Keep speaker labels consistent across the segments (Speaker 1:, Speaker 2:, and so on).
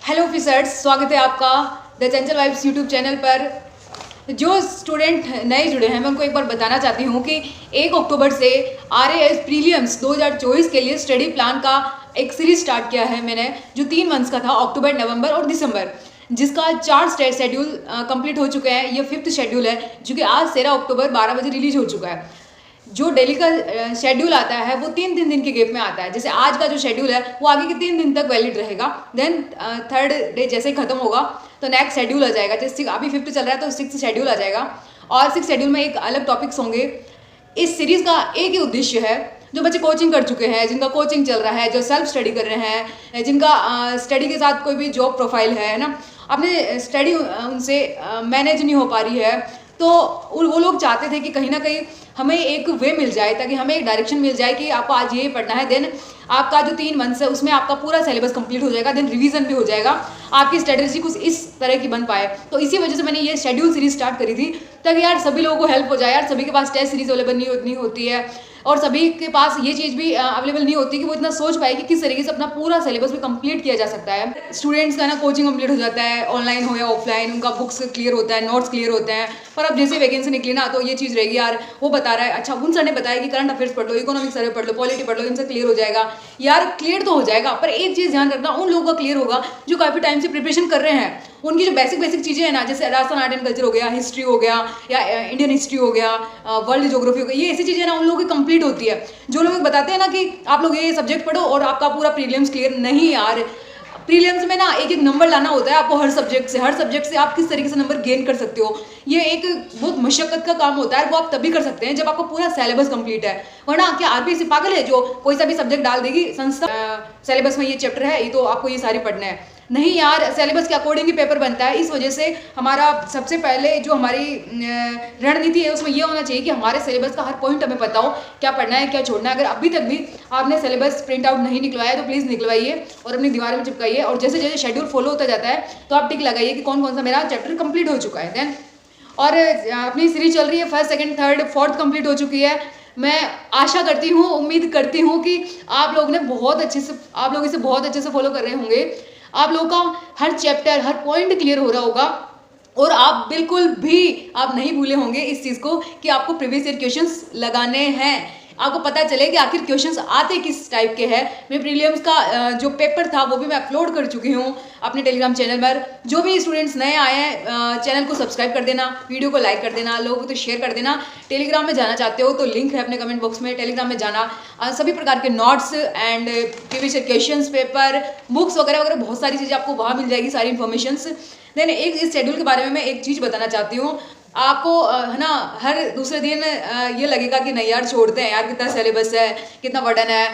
Speaker 1: Hello officers, स्वागत है आपका the Chanchal vibes YouTube channel पर। जो स्टूडेंट नए जुड़े हैं मैं उनको एक बार बताना चाहती हूँ कि 1 अक्टूबर से RAS प्रीलिम्स 2024 के लिए स्टडी प्लान का एक सीरीज स्टार्ट किया है मैंने, जो 3 मंथ्स का था, अक्टूबर, नवंबर और दिसंबर, जिसका 4 शेड्यूल कंप्लीट हो चुके हैं। ये 5th शेड्यूल है जो कि आज 13 अक्टूबर 12 बजे रिलीज हो चुका है। जो डेली का शेड्यूल आता है वो 3-3 दिन के गैप में आता है। जैसे आज का जो शेड्यूल है वो आगे के 3 दिन तक वैलिड रहेगा। देन थर्ड डे जैसे ही खत्म होगा तो नेक्स्ट शेड्यूल आ जाएगा। जैसे अभी 5th चल रहा है तो 6th शेड्यूल आ जाएगा और 6th शेड्यूल में एक अलग टॉपिक्स होंगे। इस सीरीज का एक ही उद्देश्य है, जो बच्चे कोचिंग कर चुके हैं, जिनका कोचिंग चल रहा है, जो सेल्फ स्टडी कर रहे हैं, जिनका स्टडी के साथ कोई भी जॉब प्रोफाइल है ना, अपने स्टडी उनसे मैनेज नहीं हो पा रही है, तो वो लोग चाहते थे कि कहीं ना कहीं हमें एक वे मिल जाए, ताकि हमें एक डायरेक्शन मिल जाए कि आपको आज ये पढ़ना है। देन आपका जो 3 मंथ्स है उसमें आपका पूरा सिलेबस कंप्लीट हो जाएगा, देन रिवीजन भी हो जाएगा, आपकी स्ट्रेटेजी कुछ इस तरह की बन पाए। तो इसी वजह से मैंने ये शेड्यूल सीरीज स्टार्ट करी थी, ताकि यार सभी लोगों को हेल्प हो जाए। यार सभी के पास टेस्ट सीरीज अवेलेबल नहीं होती है और सभी के पास ये चीज़ भी अवेलेबल नहीं होती कि वो इतना सोच पाए कि किस तरीके से अपना पूरा सिलेबस भी कंप्लीट किया जा सकता है। स्टूडेंट्स का ना कोचिंग कंप्लीट हो जाता है, ऑनलाइन हो या ऑफलाइन, उनका बुक्स क्लियर होता है, नोट्स क्लियर होते हैं। पर अब जैसे वैकेंसी निकली ना तो ये चीज़ रहेगी, यार वो बता रहा है, अच्छा उन सर ने बताया कि करंट अफेयर्स पढ़ लो, इकोनॉमिक सर्वे पढ़ लो, पॉलिटी पढ़ लो, इनसे क्लियर हो जाएगा। यार क्लियर तो हो जाएगा, पर एक चीज़ ध्यान रखना, उन लोगों का क्लियर होगा जो काफ़ी टाइम से प्रिपरेशन कर रहे हैं। उनकी जो बेसिक चीज़ें हैं ना, जैसे राजस्थान आर्ट एंड कल्चर हो गया, हिस्ट्री हो गया, या इंडियन हिस्ट्री हो गया, वर्ल्ड ज्योग्राफी हो गया, ये ऐसी चीज़ें ना उन लोगों की कंप्लीट होती है। जो लोग बताते हैं ना कि आप लोग ये सब्जेक्ट पढ़ो और आपका पूरा प्रीलिम्स क्लियर, नहीं यार, प्रीलिम्स में ना एक नंबर लाना होता है आपको हर सब्जेक्ट से आप किस तरीके से नंबर गेन कर सकते हो। ये एक बहुत मशक्कत का काम होता है, वो आप तभी कर सकते हैं जब आपका पूरा सिलेबस कंप्लीट है। वरना क्या RPSC पागल है जो कोई सा भी सब्जेक्ट डाल देगी संस्था, सिलेबस में ये चैप्टर है, ये तो आपको ये सारी पढ़ना है। नहीं यार, सिलेबस के अकॉर्डिंग ही पेपर बनता है। इस वजह से हमारा सबसे पहले जो हमारी रणनीति है उसमें यह होना चाहिए कि हमारे सिलेबस का हर पॉइंट हमें पता हो, क्या पढ़ना है क्या छोड़ना है। अगर अभी तक भी आपने सिलेबस प्रिंट आउट नहीं निकलवाया तो प्लीज़ निकलवाइए और अपनी दीवार में चिपकाइए, और जैसे जैसे शेड्यूल फॉलो होता जाता है तो आप टिक लगाइए कि कौन कौन सा मेरा चैप्टर कंप्लीट हो चुका है। देन और अपनी सीरीज चल रही है, 1st, 2nd, 3rd, 4th complete हो चुकी है। मैं आशा करती हूँ, उम्मीद करती हूँ कि आप लोग इसे बहुत अच्छे से फॉलो कर रहे होंगे। आप लोगों का हर चैप्टर, हर पॉइंट क्लियर हो रहा होगा और आप बिल्कुल भी आप नहीं भूले होंगे इस चीज़ को कि आपको प्रीवियस ईयर क्वेश्चंस लगाने हैं। आपको पता चले कि आखिर क्वेश्चंस आते किस टाइप के हैं। मैं प्रीलिम्स का जो पेपर था वो भी मैं अपलोड कर चुकी हूँ अपने टेलीग्राम चैनल पर। जो भी स्टूडेंट्स नए आए हैं, चैनल को सब्सक्राइब कर देना, वीडियो को लाइक कर देना, लोगों को तो शेयर कर देना। टेलीग्राम में जाना चाहते हो तो लिंक है अपने कमेंट बॉक्स में, टेलीग्राम में जाना। सभी प्रकार के notes and previous year questions, paper, books वगैरह वगैरह बहुत सारी चीज़ें आपको वहाँ मिल जाएगी, सारी इन्फॉर्मेशंस। देन इस शेड्यूल के बारे में मैं एक चीज़ बताना चाहती हूँ आपको, है ना, हर दूसरे दिन ये लगेगा कि नहीं यार छोड़ते हैं यार, कितना सिलेबस है, कितना बर्डन है।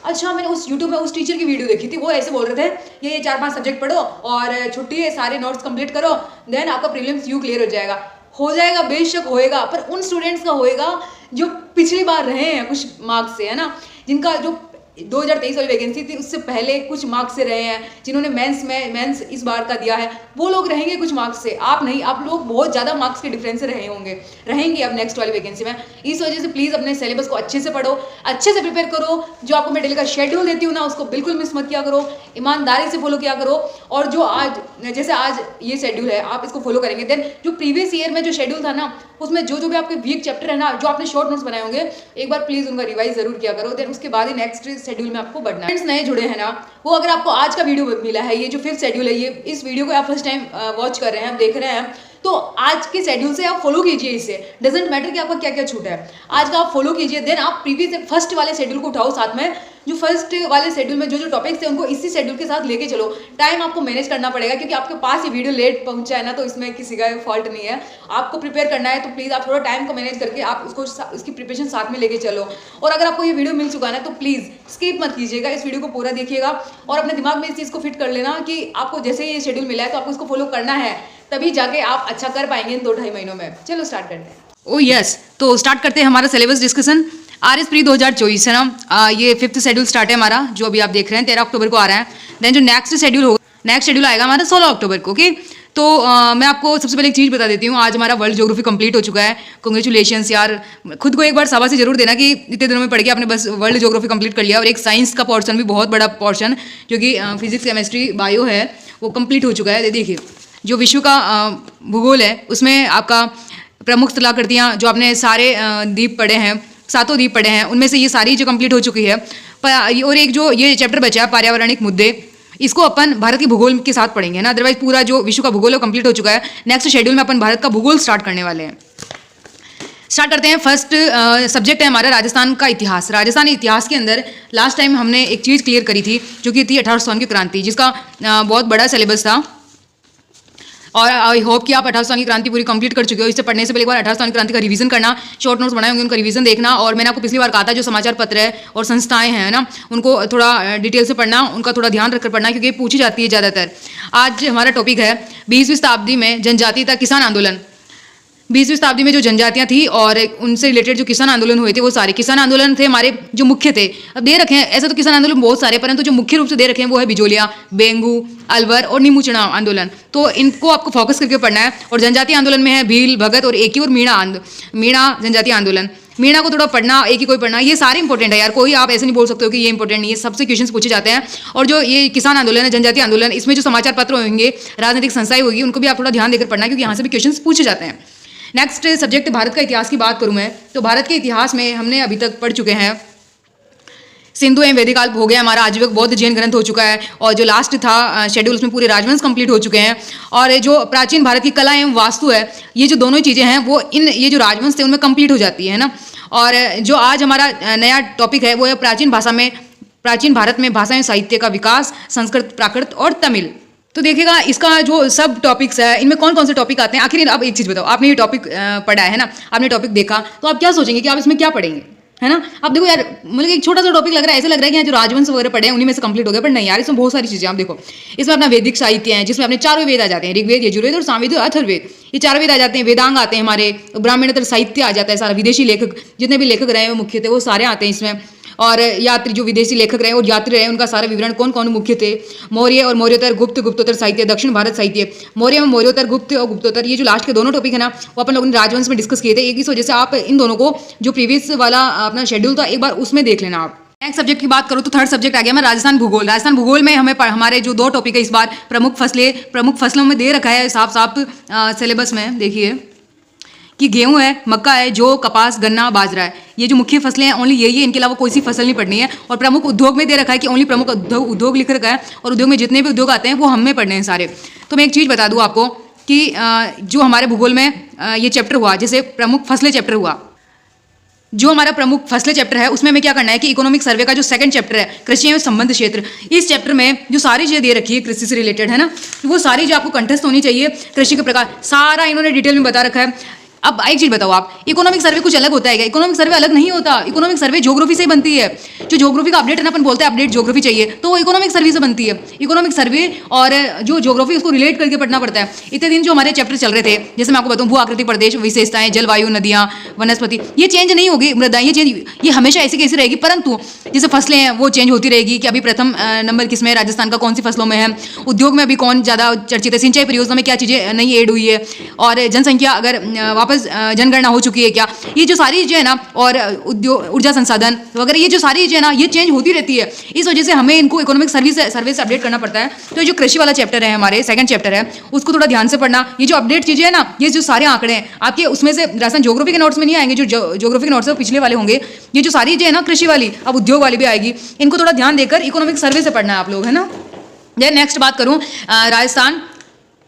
Speaker 1: अच्छा, मैंने उस यूट्यूब में उस टीचर की वीडियो देखी थी, वो ऐसे बोल रहे थे ये 4-5 सब्जेक्ट पढ़ो और छुट्टी है, सारे नोट्स कंप्लीट करो, देन आपका प्रीलिम्स यूँ क्लियर हो जाएगा, बेशक होएगा, पर उन स्टूडेंट्स का होएगा जो पिछली बार रहे हैं कुछ मार्क्स से, है ना, जिनका जो 2023 वाली वैकेंसी थी उससे पहले कुछ मार्क्स से रहे हैं, जिन्होंने मेंस इस बार का दिया है, वो लोग रहेंगे कुछ मार्क्स से। आप नहीं, आप लोग बहुत ज़्यादा मार्क्स के डिफरेंस से रहेंगे अब नेक्स्ट वाली वैकेंसी में। इस वजह से प्लीज़ अपने सिलेबस को अच्छे से पढ़ो, अच्छे से प्रिपेयर करो। जो आपको मैं डेली का शेड्यूल देती हूँ ना, उसको बिल्कुल मिस मत किया करो, ईमानदारी से फॉलो किया करो। और जो आज, जैसे आज ये शेड्यूल है, आप इसको फॉलो करेंगे, देन जो प्रीवियस ईयर में जो शेड्यूल था ना, उसमें जो भी आपके वीक चैप्टर है ना, जो आपने शॉर्ट नोट्स बनाए होंगे, एक बार प्लीज़ उनका रिवाइज जरूर किया करो। देन उसके बाद ही नेक्स्ट शेड्यूल में आपको बढ़ना है। फ्रेंड्स नए जुड़े हैं ना, वो अगर आपको आज का वीडियो मिला है, ये जो 5th शेड्यूल है, ये इस वीडियो को आप फर्स्ट टाइम वॉच कर रहे हैं, आप देख रहे हैं, तो आज के शेड्यूल से आप फॉलो कीजिए। इसे डजेंट मैटर कि आपका क्या क्या छूटा है, आज का आप फॉलो कीजिए। देन आप प्रीवियस फर्स्ट वाले शेड्यूल को उठाओ साथ में, जो फर्स्ट वाले शेड्यूल में जो टॉपिक्स थे उनको इसी शेड्यूल के साथ लेके चलो। टाइम आपको मैनेज करना पड़ेगा क्योंकि आपके पास ये वीडियो लेट पहुंचा है ना, तो इसमें किसी का फॉल्ट नहीं है। आपको प्रिपेयर करना है तो प्लीज़ आप थोड़ा टाइम को मैनेज करके आप उसकी प्रिपरेशन साथ में लेके चलो। और अगर आपको ये वीडियो मिल चुका है ना तो प्लीज़ स्किप मत कीजिएगा, इस वीडियो को पूरा देखिएगा और अपने दिमाग में इस चीज़ को फिट कर लेना कि आपको जैसे ही ये शेड्यूल मिला है तो आपको इसको फॉलो करना है, तभी जाके आप अच्छा कर पाएंगे इन 2-2.5 महीनों में। चलो स्टार्ट करते हैं। ओह यस, तो स्टार्ट करते हैं हमारा सिलेबस डिस्कशन। RS प्री 2024 है ना, ये 5th शेड्यूल स्टार्ट है हमारा, जो अभी आप देख रहे हैं 13 अक्टूबर को आ रहा है। देन जो नेक्स्ट शेड्यूल आएगा हमारा 16 अक्टूबर को। ओके, तो मैं आपको सबसे पहले एक चीज़ बता देती हूँ, आज हमारा वर्ल्ड ज्योग्राफी कंप्लीट हो चुका है। कांग्रेचुलेशंस यार, खुद को एक बार शाबाशी जरूर देना कि इतने दिनों में पढ़ के आपने बस वर्ल्ड ज्योग्राफी कंप्लीट कर लिया। और एक साइंस का पोर्शन भी, बहुत बड़ा पोर्शन, जो कि फिजिक्स, केमिस्ट्री, बायो है, वो कंप्लीट हो चुका है। देखिए, जो विश्व का भूगोल है उसमें आपका प्रमुख स्थलाकृतियाँ, जो आपने सारे द्वीप पढ़े हैं, 7 द्वीप पढ़े हैं, उनमें से ये सारी जो कंप्लीट हो चुकी है। और एक जो ये चैप्टर बचा है पर्यावरणिक मुद्दे, इसको अपन भारत के भूगोल के साथ पढ़ेंगे ना, अदरवाइज पूरा जो विश्व का भूगोल है कंप्लीट हो चुका है। नेक्स्ट शेड्यूल में अपन भारत का भूगोल स्टार्ट करने वाले हैं। स्टार्ट करते हैं। फर्स्ट सब्जेक्ट है हमारा राजस्थान का इतिहास। राजस्थानी इतिहास के अंदर लास्ट टाइम हमने एक चीज़ क्लियर करी थी, जो कि थी 1857 की क्रांति, जिसका बहुत बड़ा सिलेबस था। और आई होप कि आप 1857 की क्रांति पूरी कंप्लीट कर चुके हो। इससे पढ़ने से पहले एक बार 1857 की क्रांति का रिवीजन करना, शॉर्ट नोट्स बनाए होंगे उनका रिवीजन देखना। और मैंने आपको पिछली बार कहा था जो समाचार पत्र है और संस्थाएं हैं ना, उनको थोड़ा डिटेल से पढ़ना, उनका थोड़ा ध्यान रखकर पढ़ना, क्योंकि पूछी जाती है ज़्यादातर। आज हमारा टॉपिक है 20वीं शताब्दी में जनजातीय तथा किसान आंदोलन। 20वीं शताब्दी में जो जनजातियां थी और उनसे रिलेटेड जो किसान आंदोलन हुए थे, वो सारे किसान आंदोलन थे हमारे जो मुख्य थे। अब दे रखे हैं ऐसे तो किसान आंदोलन बहुत सारे, परंतु जो मुख्य रूप से दे रखे हैं वो है बिजोलिया, बेंगू, अलवर और नीमू चढ़ाव आंदोलन। तो इनको आपको फोकस करके पढ़ना है। और जनजातीय आंदोलन में है भील, भगत और एकी और मीणा जनजातीय आंदोलन। मीणा को थोड़ा पढ़ना, एक ही कोई पढ़ना, ये सारे इंपॉर्टेंट है यार। कोई आप ऐसे नहीं बोल सकते हो कि ये इंपॉर्टेंट नहीं है, सबसे क्वेश्चंस पूछे जाते हैं। और जो ये किसान आंदोलन है, जनजातीय आंदोलन, इसमें जो समाचार पत्र होंगे, राजनीतिक संस्थाएं होगी, उनको भी आप थोड़ा ध्यान देकर पढ़ना, क्योंकि यहाँ से भी क्वेश्चंस पूछे जाते हैं। नेक्स्ट सब्जेक्ट भारत का इतिहास की बात करूं मैं, तो भारत के इतिहास में हमने अभी तक पढ़ चुके हैं सिंधु एवं वैदिक काल हो गया हमारा, आजीवक बौद्ध जैन ग्रंथ हो चुका है। और जो लास्ट था शेड्यूल, उसमें पूरे राजवंश कंप्लीट हो चुके हैं। और जो प्राचीन भारत की कला एवं वास्तु है, ये जो दोनों चीज़ें हैं वो ये जो राजवंश थे उनमें कंप्लीट हो जाती है ना। और जो आज हमारा नया टॉपिक है वो है प्राचीन भारत में भाषा एवं साहित्य का विकास, संस्कृत, प्राकृत और तमिल। तो देखिएगा इसका जो सब टॉपिक्स है, इनमें कौन कौन से टॉपिक आते हैं। आखिर आप एक चीज़ बताओ, आपने ये टॉपिक पढ़ा है ना, आपने टॉपिक देखा, तो आप क्या सोचेंगे कि आप इसमें क्या पढ़ेंगे, है ना। आप देखो यार, मतलब एक छोटा सा टॉपिक लग रहा है, ऐसे लग रहा है कि यहाँ जो राजवंश वगैरह पढ़े हैं उन्हीं में से कंप्लीट हो गया, पर नहीं यार, इसमें बहुत सारी चीज़ें आप देखो। इसमें अपना वैदिक साहित्य है, जिसमें अपने 4 वेद आ जाते हैं, ऋग्वेद, यजुर्वेद और सामवेद और अथर्ववेद। ये 4 वेद आ जाते हैं, वेदांग आते हैं हमारे, ब्राह्मणेतर साहित्य आ जाता है सारा, विदेशी लेखक जितने भी लेखक रहे हैं मुख्य थे वो सारे आते हैं इसमें। और यात्री जो विदेशी लेखक रहे और यात्री रहे, उनका सारा विवरण, कौन कौन मुख्य थे। मौर्य और मौर्योत्तर, गुप्त, गुप्तोत्तर साहित्य, दक्षिण भारत साहित्य, मौर्य में मौर्योत्तर, गुप्त और गुप्तोत्तर, ये जो लास्ट के दोनों टॉपिक है ना, वो अपन लोगों ने राजवंश में डिस्कस किए थे। एक इस वजह से आप इन दोनों को, जो प्रीवियस वाला अपना शेड्यूल था, एक बार उसमें देख लेना आप। नेक्स्ट सब्जेक्ट की बात करूँ तो थर्ड सब्जेक्ट आ गया हमारा राजस्थान भूगोल। राजस्थान भूगोल में हमारे जो 2 टॉपिक है इस बार, प्रमुख फसलों में दे रखा है साफ सिलेबस में। देखिए कि गेहूं है, मक्का है, जौ, कपास, गन्ना, बाजरा है, ये जो मुख्य फसलें हैं ओनली यही है, इनके अलावा कोई सी फसल नहीं पढ़नी है। और प्रमुख उद्योग में दे रखा है कि ओनली प्रमुख उद्योग लिख रखा है, और उद्योग में जितने भी उद्योग आते हैं वो हमें पढ़ने हैं सारे। तो मैं एक चीज़ बता दूँ आपको कि जो हमारे भूगोल में ये चैप्टर हुआ, जैसे प्रमुख फसलें चैप्टर हुआ, जो हमारा प्रमुख फसलें चैप्टर है, उसमें हमें क्या करना है कि इकोनॉमिक सर्वे का जो सेकंड चैप्टर है, कृषि एवं संबंध क्षेत्र, इस चैप्टर में जो सारी चीज़ें दे रखी है कृषि से रिलेटेड, है ना, वो सारी जो आपको कंठस्थ होनी चाहिए। कृषि के प्रकार सारा इन्होंने डिटेल में बता रखा है। अब एक चीज बताओ आप, इकोनॉमिक सर्वे कुछ अलग होता है क्या? इकोनॉमिक सर्वे अलग नहीं होता। इकोनॉमिक सर्वे ज्योग्राफी से ही बनती है। जो ज्योग्राफी का अपडेट है ना, अपन बोलते हैं अपडेट ज्योग्राफी चाहिए, तो वो इकोनॉमिक सर्वे से बनती है। इकोनॉमिक सर्वे और जो ज्योग्राफी उसको रिलेट करके पढ़ना पड़ता है। इतने दिन जो हमारे चैप्टर चल रहे थे, जैसे मैं आपको बताऊं, भू आकृतिक प्रदेश, विशेषताएं, जलवायु, नदियां, वनस्पति, ये चेंज नहीं होगी। मृदा ये हमेशा ऐसी कैसी रहेगी, परंतु जैसे फसलें हैं वो चेंज होती रहेगी कि अभी प्रथम नंबर किस में, राजस्थान का कौन सी फसलों में है, उद्योग में अभी कौन ज़्यादा चर्चित है, सिंचाई परियोजना में क्या चीज़ें नई ऐड हुई है, और जनसंख्या अगर वापस जनगणना हो चुकी है क्या, ये जो सारी चीजें है ना, और उद्योग, ऊर्जा संसाधन वगैरह, ये जो सारी चीजें है ना, ये चेंज होती रहती है। इस वजह से हमें इनको इकोनॉमिक सर्वे से अपडेट करना पड़ता है। तो जो कृषि वाला चैप्टर है हमारे, सेकंड चैप्टर है, उसको थोड़ा ध्यान से पढ़ना। ये जो अपडेट चीजें है ना, ये जो सारे आंकड़े हैं आपके, उसमें से राजस्थान ज्योग्राफी के नोट्स में नहीं आएंगे, जो ज्योग्राफी के नोट्स पिछले वाले होंगे। ये जो सारी चीजें है ना कृषि वाली, अब उद्योग वाली भी आएगी, इनको थोड़ा ध्यान देकर इकोनॉमिक सर्वे से पढ़ना है आप लोग, है ना। नेक्स्ट बात करूं राजस्थान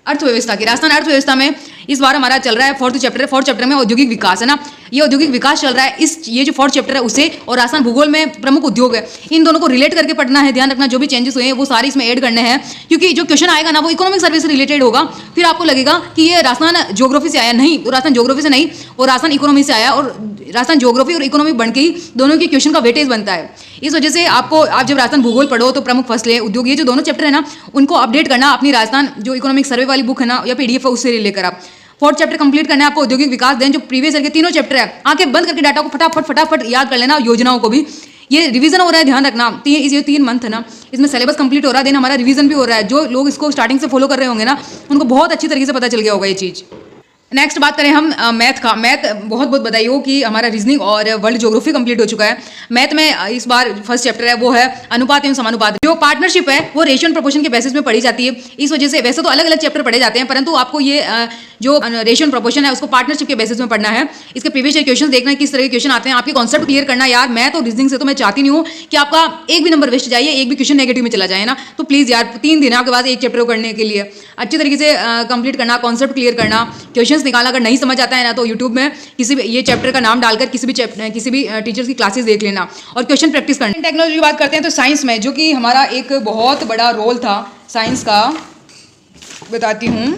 Speaker 1: अर्थव्यवस्था की। राजस्थान अर्थव्यवस्था में इस बार हमारा चल रहा है फोर्थ चैप्टर में औद्योगिक विकास, है ना। ये औद्योगिक विकास चल रहा है, ये जो फोर्थ चैप्टर है उसे, और राजस्थान भूगोल में प्रमुख उद्योग है, इन दोनों को रिलेट करके पढ़ना है। ध्यान रखना जो भी चेंजेस हुए हैं वो सारे इसमें ऐड करने हैं, क्योंकि जो क्वेश्चन आएगा ना वो इकोनॉमिक सर्वे से रिलेटेड होगा। फिर आपको लगेगा कि ये राजस्थान ज्योग्राफी से आया, नहीं, तो राजस्थान ज्योग्राफी से नहीं, वो राजस्थान इकोनॉमी से आया, और राजस्थान ज्योग्राफी और इकोनॉमी बन के ही दोनों के क्वेश्चन का वेटेज बनता है। इस वजह से आप जब राजस्थान भूगोल पढ़ो तो प्रमुख फसलें, उद्योग, ये जो दोनों चैप्टर है ना, उनको अपडेट करना अपनी राजस्थान जो इकोनॉमिक सर्वे वाली बुक है ना, या PDF है, उससे लेकर आप फोर्थ चैप्टर कंप्लीट करना है आपको, औद्योगिक विकास। देन जो प्रीवियस ईयर के तीनों चैप्टर है, आंखें बंद करके डाटा को फटाफट याद कर लेना, योजनाओं को भी। ये रिवीजन हो रहा है, ध्यान रखना। ये 3 मंथ है ना, इसमें सिलेबस कंप्लीट हो रहा है, देन हमारा रिवीजन भी हो रहा है। जो लोग इसको स्टार्टिंग से फॉलो कर रहे होंगे ना, उनको बहुत अच्छी तरीके से पता चल गया होगा ये चीज़। नेक्स्ट बात करें हम मैथ का। मैथ बहुत बधाई हो कि हमारा रीजनिंग और वर्ल्ड ज्योग्राफी कंप्लीट हो चुका है। मैथ में इस बार फर्स्ट चैप्टर है वो है अनुपात एवं समानुपात। जो पार्टनरशिप है वो रेशियो एंड प्रोपोर्शन के बेसिस में पढ़ी जाती है। इस वजह से वैसे तो अलग अलग चैप्टर पढ़े जाते हैं, परंतु आपको ये जो रेशियो एंड प्रोपोर्शन है उसको पार्टनरशिप के बेसिस में पढ़ना है। इसके प्रीवियस ईयर क्वेश्चन देखना है किस तरह के क्वेश्चन आते हैं, आपके कॉन्सेप्ट क्लियर करना है यार। मैथ और रीजनिंग से तो मैं चाहती नहीं हूँ कि आपका एक भी नंबर वेस्ट जाइए, एक भी क्वेश्चन नेगेटिव में चला जाए ना। तो प्लीज़ यार 3 दिन आपके पास एक चैप्टर को करने के लिए अच्छी तरीके से कंप्लीट करना, कॉन्सेप्ट क्लियर करना, क्वेश्चंस निकालना। अगर नहीं समझ आता है ना तो यूट्यूब में किसी भी ये चैप्टर का नाम डालकर किसी भी टीचर्स की क्लासेस देख लेना और क्वेश्चन प्रैक्टिस करना। टेक्नोलॉजी की बात करते हैं तो साइंस में जो कि हमारा एक बहुत बड़ा रोल था साइंस का, बताती हूँ।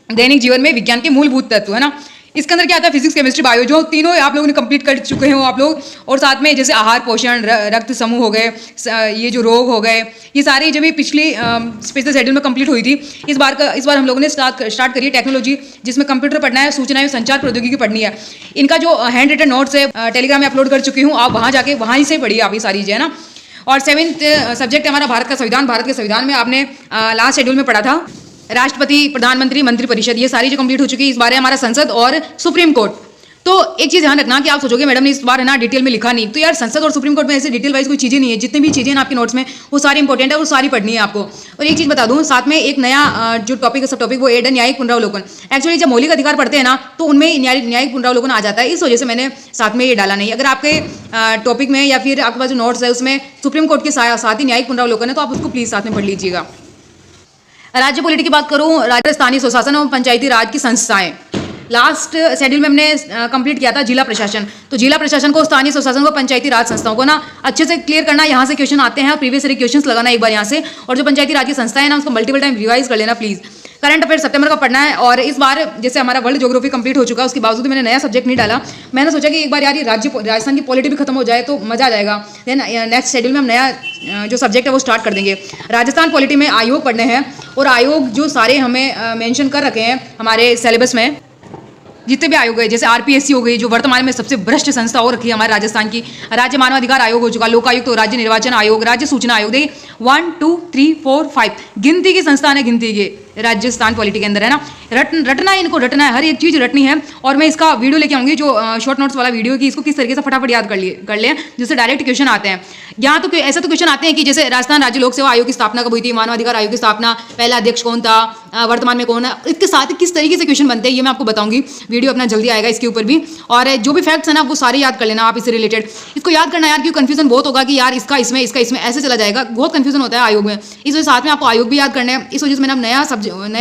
Speaker 1: दैनिक जीवन में विज्ञान के मूलभूत तत्व है ना, इसके अंदर क्या आता है, फिजिक्स, केमिस्ट्री, बायो, जो तीनों आप लोगों ने कंप्लीट कर चुके हो आप लोग। और साथ में जैसे आहार, पोषण, रक्त समूह हो गए, ये जो रोग हो गए, ये सारी जब भी पिछली स्पेशल शेड्यूल में कंप्लीट हुई थी। इस बार हम लोगों ने स्टार्ट करी है टेक्नोलॉजी, जिसमें कंप्यूटर पढ़ना है, सूचना एवं संचार प्रौद्योगिकी पढ़नी है। इनका जो हैंड रिटन नोट्स है टेलीग्राम में अपलोड कर चुकी हूँ, आप वहाँ जाके वहीं से पढ़िए आप ये सारी चीज़ें है ना। और 7th सब्जेक्ट है हमारा भारत का संविधान। भारत के संविधान में आपने लास्ट शेड्यूल में पढ़ा था राष्ट्रपति, प्रधानमंत्री, मंत्रिपरिषद, ये सारी जो कंप्लीट हो चुकी है। इस बार है हमारा संसद और सुप्रीम कोर्ट। तो एक चीज़ ध्यान रखना कि आप सोचोगे मैडम ने इस बार है ना डिटेल में लिखा नहीं, तो यार संसद और सुप्रीम कोर्ट में ऐसे डिटेल वाइज कोई चीज़ें नहीं है। जितनी भी चीज़ें ना आपके नोट्स में वो सारी इंपॉर्टेंट है, वो सारी पढ़नी है आपको। और एक चीज़ बता दूं, साथ में एक नया जो टॉपिक है, सब टॉपिक वो एड है न्यायिक पुनरावलोकन। एक्चुअली जब मौलिक अधिकार पढ़ते हैं ना तो उनमें न्यायिक पुनरावलोकन आ जाता है, इस वजह से मैंने साथ में ये डाला नहीं। अगर आपके टॉपिक में या फिर आपके पास जो नोट्स है उसमें सुप्रीम कोर्ट के साथ ही न्यायिक पुनरावलोकन है तो आप उसको प्लीज़ साथ में पढ़ लीजिएगा। राज्य पॉलिटी की बात करूं, राज्य स्थानीय स्वशासन और पंचायती राज की संस्थाएं। लास्ट शेड्यूल में हमने कंप्लीट किया था जिला प्रशासन। तो जिला प्रशासन को, स्थानीय स्वशासन को, पंचायती राज संस्थाओं को ना अच्छे से क्लियर करना। यहाँ से क्वेश्चन आते हैं, प्रीवियस ईयर क्वेश्चंस लगाना एक बार यहाँ से। और जो पंचायती राज की संस्थाएं ना उसको मल्टीपल टाइम रिवाइज कर लेना प्लीज़। करंट अफेयर सितंबर का पढ़ना है। और इस बार जैसे हमारा वर्ल्ड ज्योग्राफी कंप्लीट हो चुका है, उसके बावजूद मैंने नया सब्जेक्ट नहीं डाला। मैंने सोचा कि एक बार यार ये राजस्थान की पॉलिटी भी खत्म हो जाए तो मजा आ जाएगा। देन नेक्स्ट शेड्यूल में हम नया जो सब्जेक्ट है वो स्टार्ट कर देंगे। राजस्थान पॉलिटी में आयोग पढ़ने हैं और आयोग जो सारे हमें मेंशन कर रखे हैं हमारे सिलेबस में, जितने भी आयोग है, जैसे आरपीएससी हो गई जो वर्तमान में सबसे भ्रष्ट संस्था हो रखी है हमारे राजस्थान की। राज्य मानवाधिकार आयोग हो चुका, लोकायुक्त तो राज्य निर्वाचन आयोग, राज्य सूचना आयोग। देखिए 1 2 3 4 5 गिनती की संस्थान है, गिनती के राजस्थान पॉलिटी के अंदर है ना। रटना है, इनको रटना है, हर एक चीज़ रटनी है। और मैं इसका वीडियो लेके आऊँगी जो शॉर्ट नोट्स वाला वीडियो कि इसको किस तरीके से फटाफट याद कर लें जिससे डायरेक्ट क्वेश्चन आते हैं। यहाँ तो ऐसा तो क्वेश्चन आते हैं कि जैसे राजस्थान राज्य लोक सेवा आयोग की स्थापना कब हुई थी, मानवाधिकार आयोग की स्थापना, पहला अध्यक्ष कौन था, वर्तमान में कौन है, इसके साथ किस तरीके से क्वेश्चन बनते हैं ये मैं आपको बताऊंगी। वीडियो अपना जल्दी आएगा इसके ऊपर भी। और जो भी फैक्ट्स है ना वो सारे याद कर लेना आप इससे रिलेटेड। इसको याद करना यार, क्योंकि कंफ्यूजन बहुत होगा कि यार इसका इसमें ऐसे चला जाएगा, बहुत कंफ्यूजन होता है आयोग में। इस वजह साथ में आपको आयोग भी याद करना है। इस वजह से मैंने नया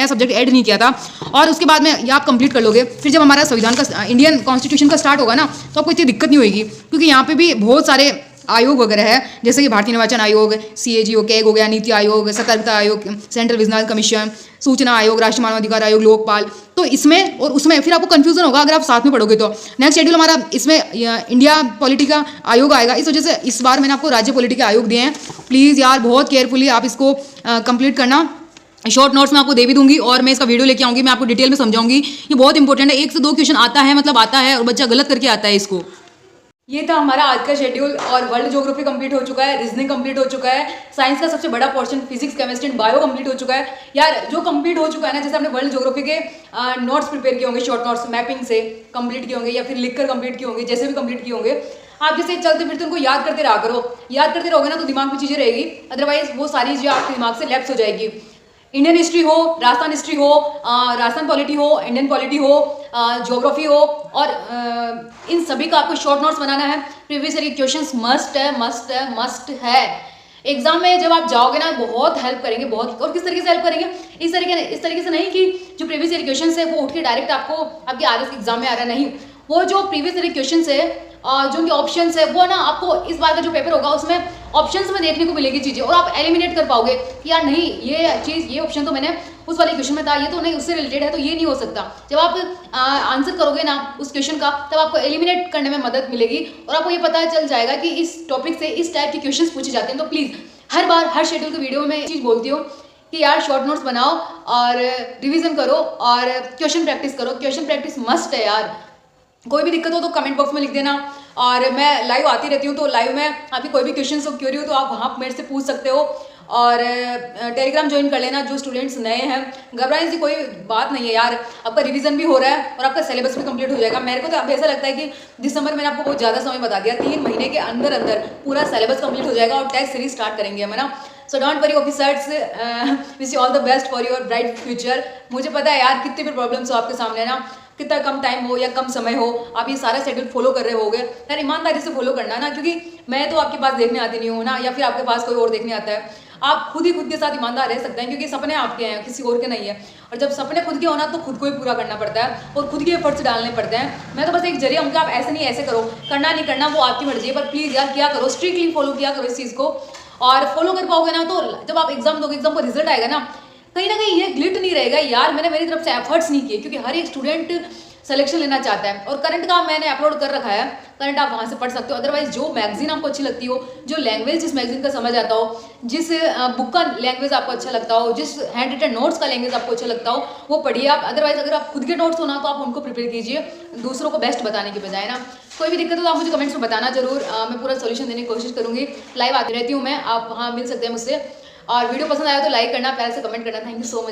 Speaker 1: सब्जेक्ट ऐड नहीं किया था। और उसके बाद में ये आप कंप्लीट कर लोगे, फिर जब हमारा संविधान का, इंडियन कॉन्स्टिट्यूशन का स्टार्ट होगा ना तो आपको इतनी दिक्कत नहीं होगी, क्योंकि यहाँ पे भी बहुत सारे आयोग वगैरह है, जैसे कि भारतीय निर्वाचन आयोग, CAG हो, कैग हो गया, नीति आयोग, सतर्कता आयोग, सेंट्रल विजिलेंस कमीशन, सूचना आयोग, राष्ट्रीय मानवाधिकार आयोग, लोकपाल। तो इसमें और उसमें फिर आपको कंफ्यूजन होगा अगर आप साथ में पढ़ोगे तो। नेक्स्ट शेड्यूल हमारा इसमें इंडिया पॉलिटी का आयोग आएगा। इस वजह से इस बार मैंने आपको राज्य पॉलिटी के आयोग दिए हैं। प्लीज़ यार बहुत केयरफुली आप इसको कंप्लीट करना। शॉर्ट नोट्स मैं आपको दे भी दूंगी और मैं इसका वीडियो लेके आऊंगी, मैं आपको डिटेल में समझाऊंगी। ये बहुत इंपॉर्टेंट है, 1 से 2 क्वेश्चन आता है, मतलब आता है, और बच्चा गलत करके आता है इसको। ये था हमारा आज का शेड्यूल। और वर्ल्ड ज्योग्राफी कंप्लीट हो चुका है, रीजनिंग कंप्लीट हो चुका है, साइंस का सबसे बड़ा portion physics, chemistry and bio complete हो चुका है। यार जो कंप्लीट हो चुका है ना, जैसे हमने वर्ल्ड ज्योग्राफी के नोट्स प्रिपेयर किए होंगे, शॉर्ट नोट्स मैपिंग से कंप्लीट किए होंगे या फिर लिखकर कंप्लीट किए होंगे, जैसे भी कंप्लीट किए होंगे, आप जैसे चलते फिरते उनको याद करते रहा करो। याद करते रहोगे ना तो दिमाग में चीज़ें रहेगी, अदरवाइज वो सारी चीज़ें आपके दिमाग से लैप्स हो जाएगी। इंडियन हिस्ट्री हो, राजस्थान हिस्ट्री हो, राजस्थान पॉलिटी हो, इंडियन पॉलिटी हो, ज्योग्राफी हो, और इन सभी का आपको शॉर्ट नोट्स बनाना है। प्रीवियस ईयर क्वेश्चंस मस्ट है। एग्जाम में जब आप जाओगे ना बहुत हेल्प करेंगे, बहुत। और किस तरीके से हेल्प करेंगे, इस तरीके से नहीं कि जो प्रीवियस ईयर क्वेश्चंस है वो उठ के डायरेक्ट आपको आपके RS के एग्जाम में आ रहा है, नहीं। वो जो प्रीवियस ईयर क्वेश्चंस है, जो उनके ऑप्शंस है, वो ना आपको इस बार का जो पेपर होगा उसमें ऑप्शंस में देखने को मिलेगी चीज़ें, और आप एलिमिनेट कर पाओगे कि यार नहीं ये ऑप्शन तो मैंने उस वाले क्वेश्चन में था, ये तो नहीं उससे रिलेटेड है, तो ये नहीं हो सकता। जब आप आंसर करोगे ना उस क्वेश्चन का, तब आपको एलिमिनेट करने में मदद मिलेगी और आपको ये पता चल जाएगा कि इस टॉपिक से इस टाइप के क्वेश्चन पूछे जाते हैं। तो please her bar her schedule के वीडियो में चीज़ बोलती हूँ कि यार शॉर्ट नोट्स बनाओ और रिविजन करो और क्वेश्चन प्रैक्टिस करो। क्वेश्चन प्रैक्टिस मस्ट है यार। कोई भी दिक्कत हो तो कमेंट बॉक्स में लिख देना, और मैं लाइव आती रहती हूँ, तो लाइव में आपकी कोई भी क्वेश्चन हो, क्यूरी हो, तो आप वहाँ मेरे से पूछ सकते हो। और टेलीग्राम ज्वाइन कर लेना जो स्टूडेंट्स नए हैं। घबराने की कोई बात नहीं है यार, आपका रिवीजन भी हो रहा है और आपका सिलेबस भी कंप्लीट हो जाएगा। मेरे को तो अब ऐसा लगता है कि दिसंबर मैंने आपको बहुत ज़्यादा समय बता दिया, 3 महीने के अंदर अंदर पूरा सिलेबस कंप्लीट हो जाएगा और टेस्ट सीरीज स्टार्ट करेंगे हम, है ना। So don't worry officers, wish you all the best for your bright future. मुझे पता है यार कितने भी प्रॉब्लम्स हो आपके सामने ना, कितना कम टाइम हो या कम समय हो, आप ये सारा शेड्यूल फॉलो कर रहे होगे यार, ईमानदारी से फॉलो करना ना, क्योंकि मैं तो आपके पास देखने आती नहीं हूँ ना, या फिर आपके पास कोई और देखने आता है। आप खुद ही खुद के साथ ईमानदार रह सकते हैं, क्योंकि सपने आपके हैं, किसी और के नहीं है। और जब सपने खुद के होना तो खुद को ही पूरा करना पड़ता है और खुद के एफर्ट्स डालने पड़ते हैं। मैं तो बस एक जरिया हूँ कि आप ऐसे नहीं ऐसे करो, करना नहीं करना वो आपकी मर्जी है, पर प्लीज़ यार क्या करो, स्ट्रिक्टली फॉलो किया करो इस चीज़ को। और फॉलो कर पाओगे ना तो जब आप एग्जाम दोगे, एग्जाम का रिजल्ट आएगा ना कहीं ये गिल्ट नहीं रहेगा यार मैंने मेरी तरफ से एफर्ट्स नहीं किए, क्योंकि हर एक स्टूडेंट सिलेक्शन लेना चाहता है। और करंट का मैंने अपलोड कर रखा है, करंट आप वहाँ से पढ़ सकते हो। अदरवाइज जो मैगजीन आपको अच्छी लगती हो, जो लैंग्वेज जिस मैगजीन का समझ आता हो, जिस बुक का लैंग्वेज आपको अच्छा लगता हो, जिस हैंड रिटन नोट्स का लैंग्वेज आपको अच्छा लगता हो, वो पढ़िए आप। अदरवाइज अगर आप खुद के नोट्स हो ना तो आप उनको प्रिपेयर कीजिए, दूसरों को बेस्ट बताने के बजाय ना। कोई भी दिक्कत हो तो आप मुझे कमेंट्स में बताना जरूर, मैं पूरा सोल्यूशन देने की कोशिश करूँगी। लाइव आती रहती हूँ मैं, आप वहाँ मिल सकते हैं मुझसे। और वीडियो पसंद आया तो लाइक करना, प्यार से कमेंट करना। Thank you so much.